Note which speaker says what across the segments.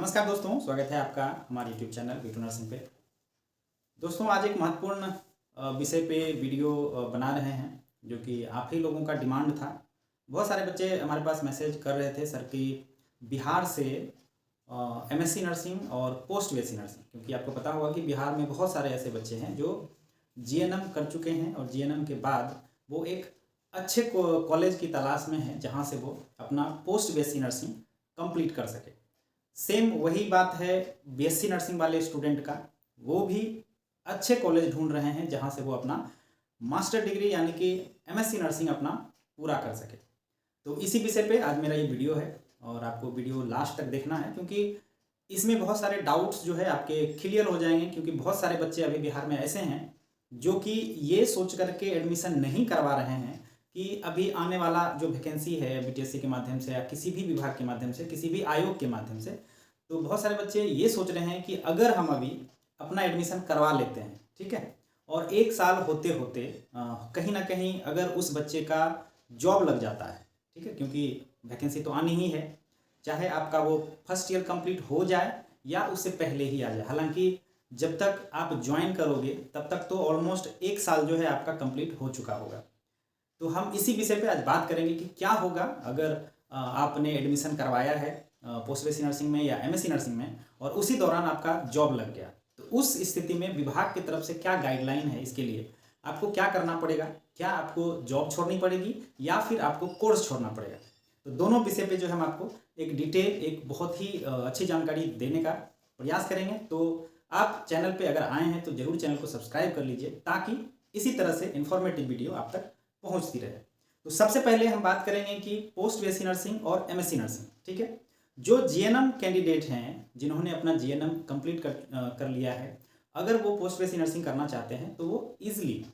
Speaker 1: नमस्कार दोस्तों, स्वागत है आपका हमारे YouTube चैनल वीटू नर्सिंग पे। दोस्तों, आज एक महत्वपूर्ण विषय पे वीडियो बना रहे हैं जो कि आप ही लोगों का डिमांड था। बहुत सारे बच्चे हमारे पास मैसेज कर रहे थे सर कि बिहार से MSc नर्सिंग और पोस्ट BSc नर्सिंग, क्योंकि आपको पता होगा कि बिहार में बहुत सारे ऐसे बच्चे हैं जो GNM कर चुके हैं और GNM के बाद वो एक अच्छे कॉलेज की तलाश में है जहाँ से वो अपना पोस्ट BSc नर्सिंग कंप्लीट कर सके। सेम वही बात है BSc नर्सिंग वाले स्टूडेंट का, वो भी अच्छे कॉलेज ढूंढ रहे हैं जहां से वो अपना मास्टर डिग्री यानी कि MSc नर्सिंग अपना पूरा कर सके। तो इसी विषय पे आज मेरा ये वीडियो है और आपको वीडियो लास्ट तक देखना है, क्योंकि इसमें बहुत सारे डाउट्स जो है आपके क्लियर हो जाएंगे। क्योंकि बहुत सारे बच्चे अभी बिहार में ऐसे हैं जो कि ये सोच करके एडमिशन नहीं करवा रहे हैं कि अभी आने वाला जो वैकेंसी है BTSC के माध्यम से या किसी भी विभाग के माध्यम से, किसी भी आयोग के माध्यम से, तो बहुत सारे बच्चे ये सोच रहे हैं कि अगर हम अभी अपना एडमिशन करवा लेते हैं, ठीक है, और एक साल होते होते कहीं ना कहीं अगर उस बच्चे का जॉब लग जाता है, ठीक है, क्योंकि वैकेंसी तो आनी ही है, चाहे आपका वो फर्स्ट ईयर कंप्लीट हो जाए या उससे पहले ही आ जाए। हालांकि जब तक आप ज्वाइन करोगे तब तक तो ऑलमोस्ट एक साल जो है आपका कंप्लीट हो चुका होगा। तो हम इसी विषय पे आज बात करेंगे कि क्या होगा अगर आपने एडमिशन करवाया है पोस्ट BSc नर्सिंग में या MSc नर्सिंग में और उसी दौरान आपका जॉब लग गया, तो उस स्थिति में विभाग की तरफ से क्या गाइडलाइन है, इसके लिए आपको क्या करना पड़ेगा, क्या आपको जॉब छोड़नी पड़ेगी या फिर आपको कोर्स छोड़ना पड़ेगा। तो दोनों विषय पे जो है हम आपको एक डिटेल, एक बहुत ही अच्छी जानकारी देने का प्रयास करेंगे। तो आप चैनल पे अगर आए हैं तो जरूर चैनल को सब्सक्राइब कर लीजिए ताकि इसी तरह से इन्फॉर्मेटिव वीडियो आप तक पहुंचती रहे। तो सबसे पहले हम बात करेंगे कि पोस्ट BSc नर्सिंग और MSc नर्सिंग, ठीक है, जो GNM कैंडिडेट हैं जिन्होंने अपना GNM कंप्लीट कर लिया है, अगर वो पोस्ट BSc नर्सिंग करना चाहते हैं तो वो ईजिली,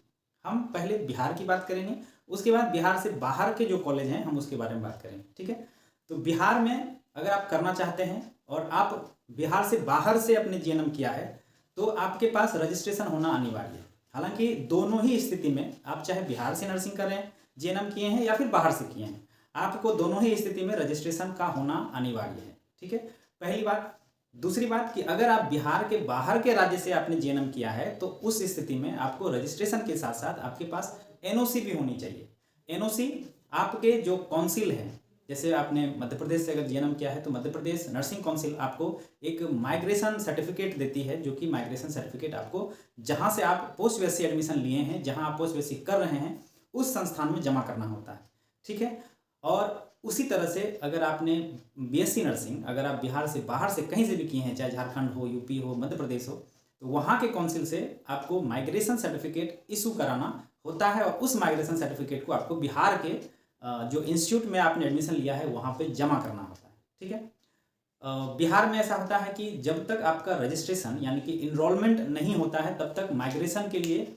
Speaker 1: हम पहले बिहार की बात करेंगे, उसके बाद बिहार से बाहर के जो कॉलेज हैं हम उसके बारे में बात करेंगे, ठीक है। तो बिहार में अगर आप करना चाहते हैं और आप बिहार से बाहर से अपने GNM किया है तो आपके पास रजिस्ट्रेशन होना अनिवार्य है। हालांकि दोनों ही स्थिति में आप चाहे बिहार से नर्सिंग कर रहे हैं, GNM किए हैं या फिर बाहर से किए हैं, आपको दोनों ही स्थिति में रजिस्ट्रेशन का होना अनिवार्य है, ठीक है, पहली बात। दूसरी बात कि अगर आप बिहार के बाहर के राज्य से आपने GNM किया है तो उस स्थिति में आपको रजिस्ट्रेशन के साथ साथ आपके पास NOC भी होनी चाहिए। NOC आपके जो काउंसिल है, जैसे आपने मध्य प्रदेश से अगर GNM किया है तो मध्य प्रदेश नर्सिंग काउंसिल आपको एक माइग्रेशन सर्टिफिकेट देती है, जो कि माइग्रेशन सर्टिफिकेट आपको जहाँ से आप पोस्ट BSc एडमिशन लिए हैं, जहाँ आप पोस्ट BSc कर रहे हैं, उस संस्थान में जमा करना होता है, ठीक है। और उसी तरह से अगर आपने BSc नर्सिंग अगर आप बिहार से बाहर से कहीं से भी किए हैं, चाहे झारखंड हो, UP हो, मध्य प्रदेश हो, तो वहाँ के काउंसिल से आपको माइग्रेशन सर्टिफिकेट इशू कराना होता है और उस माइग्रेशन सर्टिफिकेट को आपको बिहार के जो इंस्टीट्यूट में आपने एडमिशन लिया है वहाँ पे जमा करना होता है, ठीक है। बिहार में ऐसा होता है कि जब तक आपका रजिस्ट्रेशन यानी कि इनरोलमेंट नहीं होता है तब तक माइग्रेशन के लिए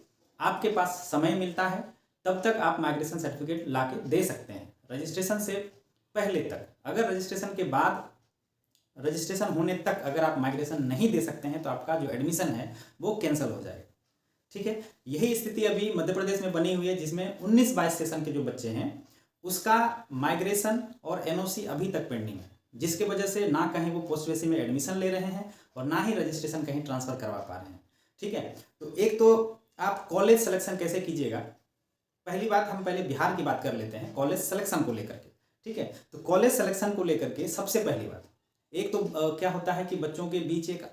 Speaker 1: आपके पास समय मिलता है, तब तक आप माइग्रेशन सर्टिफिकेट ला के दे सकते हैं रजिस्ट्रेशन से पहले तक। अगर रजिस्ट्रेशन के बाद, रजिस्ट्रेशन होने तक अगर आप माइग्रेशन नहीं दे सकते हैं तो आपका जो एडमिशन है वो कैंसिल हो जाएगा, ठीक है। यही स्थिति अभी मध्य प्रदेश में बनी हुई है, जिसमें 19-22 सेशन के जो बच्चे हैं उसका माइग्रेशन और NOC अभी तक पेंडिंग है, जिसके वजह से ना कहीं वो पोस्ट BSc में एडमिशन ले रहे हैं और ना ही रजिस्ट्रेशन कहीं ट्रांसफ़र करवा पा रहे हैं, ठीक है। तो एक तो आप कॉलेज सिलेक्शन कैसे कीजिएगा, पहली बात हम पहले बिहार की बात कर लेते हैं कॉलेज सिलेक्शन को लेकर के, ठीक है। तो कॉलेज सिलेक्शन को लेकर के सबसे पहली बात, एक तो क्या होता है कि बच्चों के बीच एक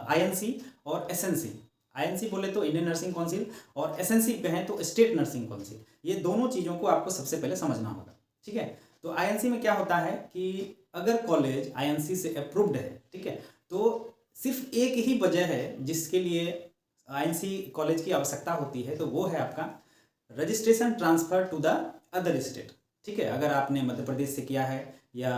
Speaker 1: INC और SNC, INC बोले तो इंडियन नर्सिंग काउंसिल और SNC कहें तो स्टेट नर्सिंग काउंसिल, ये दोनों चीज़ों को आपको सबसे पहले समझना होगा, ठीक है। तो INC में क्या होता है कि अगर कॉलेज INC से अप्रूव्ड है, ठीक है, तो सिर्फ एक ही वजह है जिसके लिए INC कॉलेज की आवश्यकता होती है, तो वो है आपका registration transfer to the other state, ठीक है। अगर आपने मध्य प्रदेश से किया है या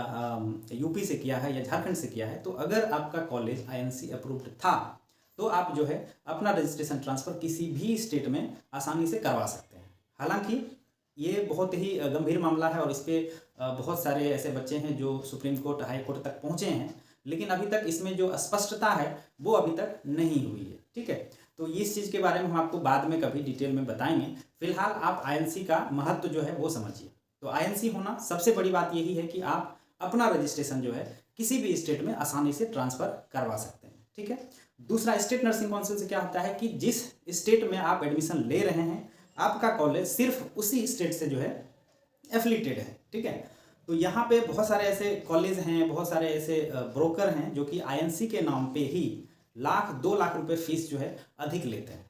Speaker 1: UP से किया है या झारखंड से किया है, तो अगर आपका कॉलेज INC अप्रूव्ड था तो आप जो है अपना रजिस्ट्रेशन ट्रांसफ़र किसी भी स्टेट में आसानी से करवा सकते हैं। हालांकि ये बहुत ही गंभीर मामला है और इस पर बहुत सारे ऐसे बच्चे हैं जो सुप्रीम कोर्ट, हाई कोर्ट तक पहुँचे हैं, लेकिन अभी तक इसमें जो स्पष्टता है वो अभी तक नहीं हुई है, ठीक है। तो इस चीज़ के बारे में हम आपको बाद में कभी डिटेल में बताएंगे। फिलहाल आप INC का महत्व जो है वो समझिए। तो INC होना सबसे बड़ी बात यही है कि आप अपना रजिस्ट्रेशन जो है किसी भी स्टेट में आसानी से ट्रांसफ़र करवा सकते हैं। ठीक है। दूसरा, स्टेट नर्सिंग काउंसिल से क्या होता है कि जिस स्टेट में आप एडमिशन ले रहे हैं आपका कॉलेज सिर्फ उसी स्टेट से जो है एफिलिएटेड है। ठीक है। तो यहाँ पे बहुत सारे ऐसे कॉलेज हैं, बहुत सारे ऐसे ब्रोकर हैं जो कि आईएनसी के नाम पे ही 1-2 लाख रुपए फीस जो है अधिक लेते हैं।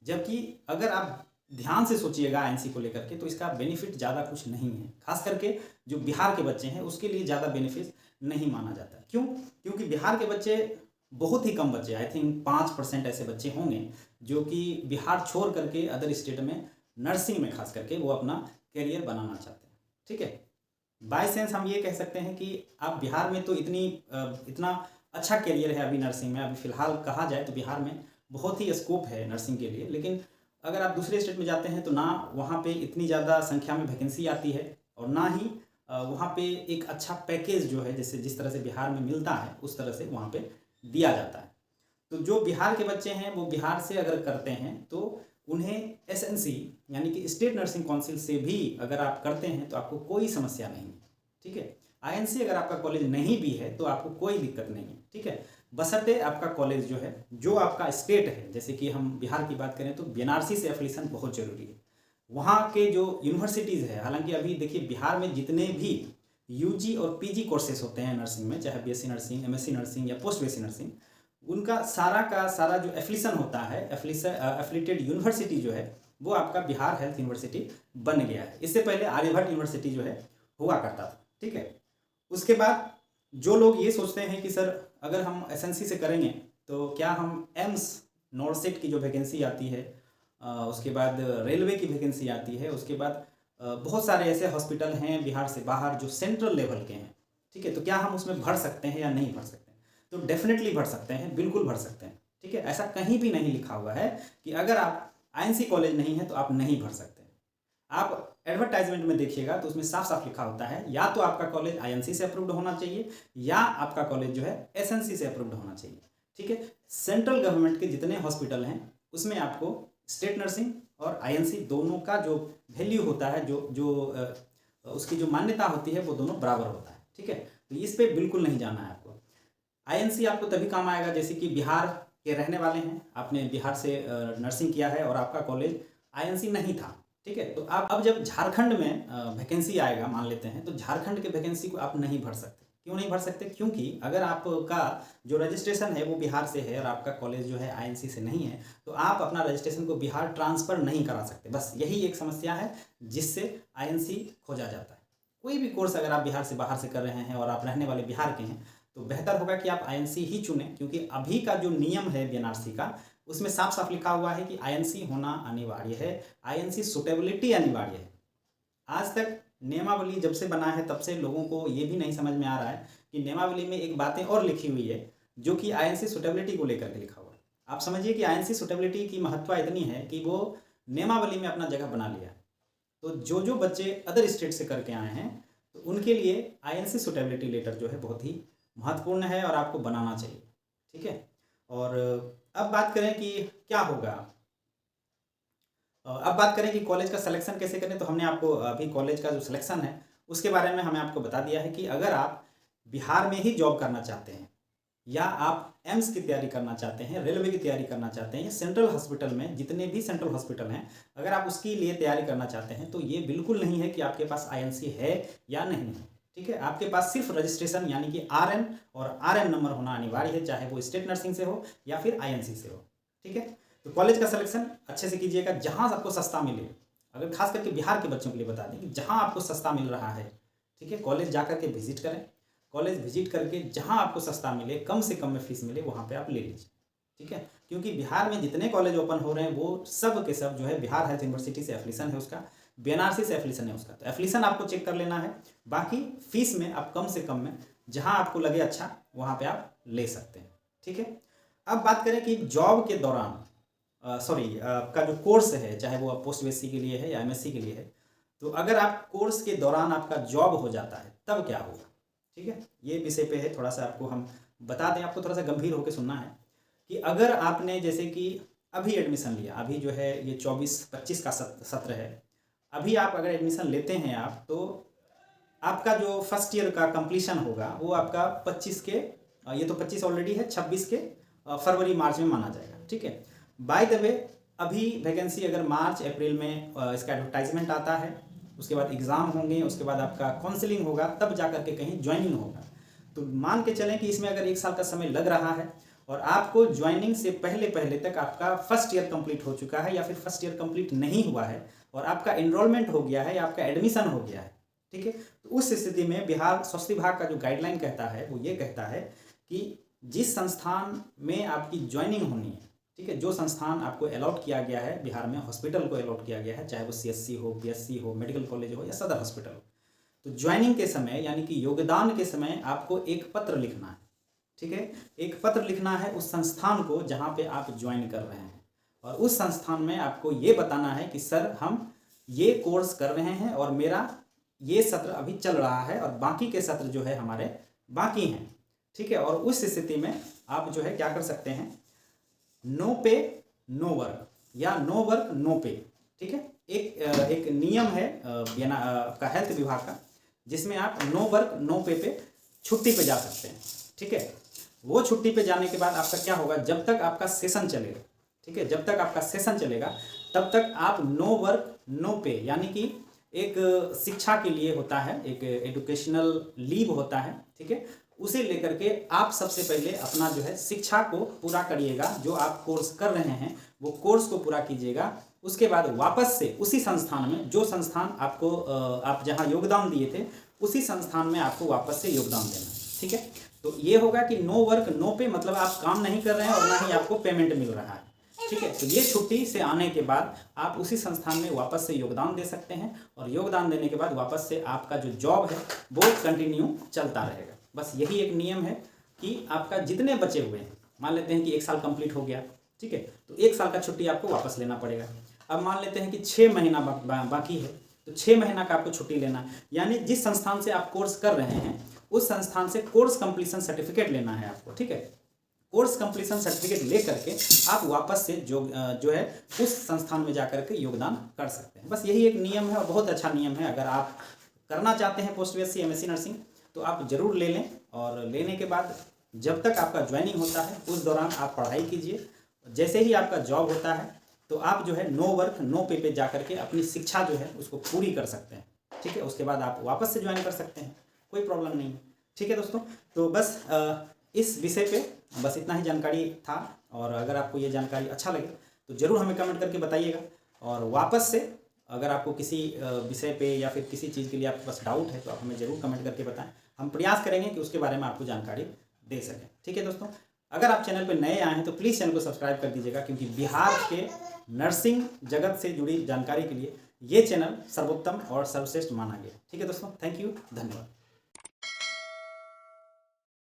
Speaker 1: जबकि अगर आप ध्यान से सोचिएगा आईएनसी को लेकर के तो इसका बेनिफिट ज़्यादा कुछ नहीं है। खास करके जो बिहार के बच्चे हैं उसके लिए ज़्यादा बेनिफिट नहीं माना जाता। क्यों? क्योंकि बिहार के बच्चे बहुत ही कम बच्चे, आई थिंक 5% ऐसे बच्चे होंगे जो कि बिहार छोड़ करके अदर स्टेट में नर्सिंग में खास करके वो अपना करियर बनाना चाहते हैं। ठीक है। बाय सेंस हम ये कह सकते हैं कि आप बिहार में तो इतना अच्छा करियर है अभी नर्सिंग में, अभी फ़िलहाल कहा जाए तो बिहार में बहुत ही स्कोप है नर्सिंग के लिए। लेकिन अगर आप दूसरे स्टेट में जाते हैं तो ना वहाँ पे इतनी ज़्यादा संख्या में वैकेंसी आती है और ना ही वहाँ पे एक अच्छा पैकेज जो है जैसे जिस तरह से बिहार में मिलता है उस तरह से वहाँ पे दिया जाता है। तो जो बिहार के बच्चे हैं वो बिहार से अगर करते हैं तो उन्हें एसएनसी यानी कि स्टेट नर्सिंग काउंसिल से भी अगर आप करते हैं तो आपको कोई समस्या नहीं है। ठीक है। आईएनसी अगर आपका कॉलेज नहीं भी है तो आपको कोई दिक्कत नहीं है। ठीक है। बशर्ते आपका कॉलेज जो है जो आपका स्टेट है, जैसे कि हम बिहार की बात करें तो बीएनआरसी से एफिलिएशन बहुत ज़रूरी है। वहाँ के जो यूनिवर्सिटीज़ है, हालांकि अभी देखिए बिहार में जितने भी यूजी और पीजी कोर्सेज होते हैं नर्सिंग में, चाहे बीएससी नर्सिंग, एमएससी नर्सिंग या पोस्ट बीएससी नर्सिंग, उनका सारा का सारा जो एफिलिएशन होता है, एफिलिएटेड यूनिवर्सिटी जो है वो आपका बिहार हेल्थ यूनिवर्सिटी बन गया है। इससे पहले आर्यभट्ट यूनिवर्सिटी जो है हुआ करता था। ठीक है। उसके बाद जो लोग ये सोचते हैं कि सर अगर हम एसएनसी से करेंगे तो क्या हम एम्स नॉर्सेट की जो वैकेंसी आती है, उसके बाद रेलवे की वैकेंसी आती है, उसके बाद बहुत सारे ऐसे हॉस्पिटल हैं बिहार से बाहर जो सेंट्रल लेवल के हैं। ठीक है। तो क्या हम उसमें भर सकते हैं या नहीं भर सकते हैं? तो डेफिनेटली भर सकते हैं, बिल्कुल भर सकते हैं। ठीक है। ऐसा कहीं भी नहीं लिखा हुआ है कि अगर आप आईएनसी कॉलेज नहीं है तो आप नहीं भर सकते। आप एडवर्टाइजमेंट में देखिएगा तो उसमें साफ साफ लिखा होता है या तो आपका कॉलेज आईएनसी से अप्रूव्ड होना चाहिए या आपका कॉलेज जो है एसएनसी से अप्रूव्ड होना चाहिए। ठीक है। सेंट्रल गवर्नमेंट के जितने हॉस्पिटल हैं उसमें आपको स्टेट नर्सिंग और आईएनसी दोनों का जो वैल्यू होता है, उसकी जो मान्यता होती है वो दोनों बराबर होता है। ठीक है। तो इस पर बिल्कुल नहीं जाना है आपको। आईएनसी आपको तभी काम आएगा जैसे कि बिहार के रहने वाले हैं, आपने बिहार से नर्सिंग किया है और आपका कॉलेज आईएनसी नहीं था। ठीक है। तो आप अब जब झारखंड में वैकेंसी आएगा मान लेते हैं तो झारखंड के वैकेंसी को आप नहीं भर सकते। क्यों नहीं भर सकते? क्योंकि अगर आपका जो रजिस्ट्रेशन है वो बिहार से है और आपका कॉलेज जो है आईएनसी से नहीं है तो आप अपना रजिस्ट्रेशन को बिहार ट्रांसफ़र नहीं करा सकते। बस यही एक समस्या है जिससे आईएनसी खोजा जाता है। कोई भी कोर्स अगर आप बिहार से बाहर से कर रहे हैं और आप रहने वाले बिहार के हैं तो बेहतर होगा कि आप आईएनसी ही चुनें, क्योंकि अभी का जो नियम है बीएनआरसी का उसमें साफ साफ लिखा हुआ है कि आईएनसी होना अनिवार्य है, आईएनसी सुटेबिलिटी अनिवार्य है। आज तक नियमावली जब से बना है तब से लोगों को ये भी नहीं समझ में आ रहा है कि नियमावली में एक बातें और लिखी हुई है जो कि आईएनसी सुटेबिलिटी को लेकर के लिखा हुआ है। आप समझिए कि आईएनसी सुटेबिलिटी की महत्व इतनी है कि वो नियमावली में अपना जगह बना लिया है। तो जो बच्चे अदर स्टेट से करके आए हैं तो उनके लिए आईएनसी सुटेबिलिटी लेटर जो है बहुत ही महत्वपूर्ण है और आपको बनाना चाहिए। ठीक है। और अब बात करें कि क्या होगा, अब बात करें कि कॉलेज का सिलेक्शन कैसे करें। तो हमने आपको अभी कॉलेज का जो सिलेक्शन है उसके बारे में हमें आपको बता दिया है कि अगर आप बिहार में ही जॉब करना चाहते हैं या आप एम्स की तैयारी करना चाहते हैं, रेलवे की तैयारी करना चाहते हैं, सेंट्रल हॉस्पिटल में जितने भी सेंट्रल हॉस्पिटल हैं अगर आप उसके लिए तैयारी करना चाहते हैं तो ये बिल्कुल नहीं है कि आपके पास आईएनसी है या नहीं है। ठीक है। आपके पास सिर्फ रजिस्ट्रेशन यानी कि आरएन और आरएन नंबर होना अनिवार्य है, चाहे वो स्टेट नर्सिंग से हो या फिर आईएनसी से हो। ठीक है। तो कॉलेज का सिलेक्शन अच्छे से कीजिएगा, जहाँ आपको सस्ता मिले। अगर खास करके बिहार के बच्चों के लिए बता दें कि जहाँ आपको सस्ता मिल रहा है, ठीक है, कॉलेज जा करके विजिट करें। कॉलेज विजिट करके जहाँ आपको सस्ता मिले, कम से कम में फीस मिले, वहाँ पे आप ले लीजिए। ठीक है। क्योंकि बिहार में जितने कॉलेज ओपन हो रहे हैं वो सब के सब जो है बिहार हेल्थ यूनिवर्सिटी से एफिलिएशन है उसका, बीएनआरसी से एफिलिएशन है उसका। तो एफिलिएशन आपको चेक कर लेना है, बाकी फीस में आप कम से कम में जहाँ आपको लगे अच्छा वहाँ पे आप ले सकते हैं। ठीक है। अब बात करें कि जॉब के दौरान आपका जो कोर्स है, चाहे वो पोस्ट बीएससी के लिए है या एमएससी के लिए है, तो अगर आप कोर्स के दौरान आपका जॉब हो जाता है तब क्या होगा। ठीक है। ये विषय पे है, थोड़ा सा आपको हम बता दें, आपको थोड़ा सा गंभीर होकर सुनना है कि अगर आपने जैसे कि अभी एडमिशन लिया, अभी जो है ये 24-25 का सत्र है, अभी आप अगर एडमिशन लेते हैं आप तो आपका जो फर्स्ट ईयर का कंप्लीशन होगा वो आपका 25 के, ये तो 25 ऑलरेडी है, 26 के फरवरी मार्च में माना जाएगा। ठीक है, बाय द वे अभी वैकेंसी अगर मार्च अप्रैल में इसका एडवर्टाइजमेंट आता है, उसके बाद एग्ज़ाम होंगे, उसके बाद आपका काउंसलिंग होगा, तब जा करके कहीं ज्वाइनिंग होगा। तो मान के चलें कि इसमें अगर 1 साल का समय लग रहा है और आपको ज्वाइनिंग से पहले पहले तक आपका फर्स्ट ईयर कंप्लीट हो चुका है या फिर फर्स्ट ईयर कंप्लीट नहीं हुआ है और आपका एनरोलमेंट हो गया है या आपका एडमिशन हो गया है, ठीक है, तो उस स्थिति में बिहार स्वास्थ्य विभाग का जो गाइडलाइन कहता है वो ये कहता है कि जिस संस्थान में आपकी ज्वाइनिंग होनी है, ठीक है, जो संस्थान आपको अलॉट किया गया है, बिहार में हॉस्पिटल को अलॉट किया गया है, चाहे वो CSC हो, PSC हो, मेडिकल कॉलेज हो या सदर हॉस्पिटल हो, तो ज्वाइनिंग के समय यानी कि योगदान के समय आपको एक पत्र लिखना है। ठीक है, एक पत्र लिखना है उस संस्थान को जहाँ पे आप ज्वाइन कर रहे हैं और उस संस्थान में आपको ये बताना है कि सर हम ये कोर्स कर रहे हैं और मेरा ये सत्र अभी चल रहा है और बाकी के सत्र जो है हमारे बाकी हैं। ठीक है, और उस स्थिति में आप जो है क्या कर सकते हैं, नो पे नो वर्क या नो वर्क नो पे। ठीक है, एक नियम है का हेल्थ विभाग का, जिसमें आप नो वर्क नो पे छुट्टी पे जा सकते हैं। ठीक है, वो छुट्टी पे जाने के बाद आपका क्या होगा, जब तक आपका सेशन चलेगा, ठीक है, जब तक आपका सेशन चलेगा तब तक आप नो वर्क नो पे यानी कि एक शिक्षा के लिए होता है, एक एजुकेशनल लीव होता है, ठीक है, उसे लेकर के आप सबसे पहले अपना जो है शिक्षा को पूरा करिएगा, जो आप कोर्स कर रहे हैं वो कोर्स को पूरा कीजिएगा। उसके बाद वापस से उसी संस्थान में, जो संस्थान आपको आप जहां योगदान दिए थे उसी संस्थान में आपको वापस से योगदान देना है। ठीक है, तो ये होगा कि नो वर्क नो पे, मतलब आप काम नहीं कर रहे हैं और ना ही आपको पेमेंट मिल रहा है। ठीक है, तो ये छुट्टी से आने के बाद आप उसी संस्थान में वापस से योगदान दे सकते हैं और योगदान देने के बाद वापस से आपका जो जॉब है वो कंटिन्यू चलता रहेगा। बस यही एक नियम है कि आपका जितने बचे हुए हैं, मान लेते हैं कि 1 साल कंप्लीट हो गया, ठीक है, तो 1 साल का छुट्टी आपको वापस लेना पड़ेगा। अब मान लेते हैं कि 6 महीना बाकी है, तो 6 महीना का आपको छुट्टी लेना है, यानी जिस संस्थान से आप कोर्स कर रहे हैं उस संस्थान से कोर्स कंप्लीशन सर्टिफिकेट लेना है आपको। ठीक है, कोर्स कंप्लीशन सर्टिफिकेट ले करके आप वापस से जो है उस संस्थान में जा करके योगदान कर सकते हैं। बस यही एक नियम है और बहुत अच्छा नियम है। अगर आप करना चाहते हैं पोस्ट BSc MSc नर्सिंग तो आप ज़रूर ले लें और लेने के बाद जब तक आपका ज्वाइनिंग होता है उस दौरान आप पढ़ाई कीजिए। जैसे ही आपका जॉब होता है तो आप जो है नो वर्क नो पे जा करके अपनी शिक्षा जो है उसको पूरी कर सकते हैं। ठीक है, उसके बाद आप वापस से ज्वाइन कर सकते हैं, कोई प्रॉब्लम नहीं है। ठीक है दोस्तों, तो बस इस विषय पे बस इतना ही जानकारी था और अगर आपको ये जानकारी अच्छा लगे तो ज़रूर हमें कमेंट करके बताइएगा। और वापस से अगर आपको किसी विषय पे या फिर किसी चीज़ के लिए आपके पास डाउट है तो आप हमें ज़रूर कमेंट करके बताएं, हम प्रयास करेंगे कि उसके बारे में आपको जानकारी दे सकें। ठीक है दोस्तों, अगर आप चैनल पर नए आए हैं तो प्लीज़ चैनल को सब्सक्राइब कर दीजिएगा, क्योंकि बिहार के नर्सिंग जगत से जुड़ी जानकारी के लिए ये चैनल सर्वोत्तम और सर्वश्रेष्ठ माना गया। ठीक है दोस्तों, थैंक यू, धन्यवाद।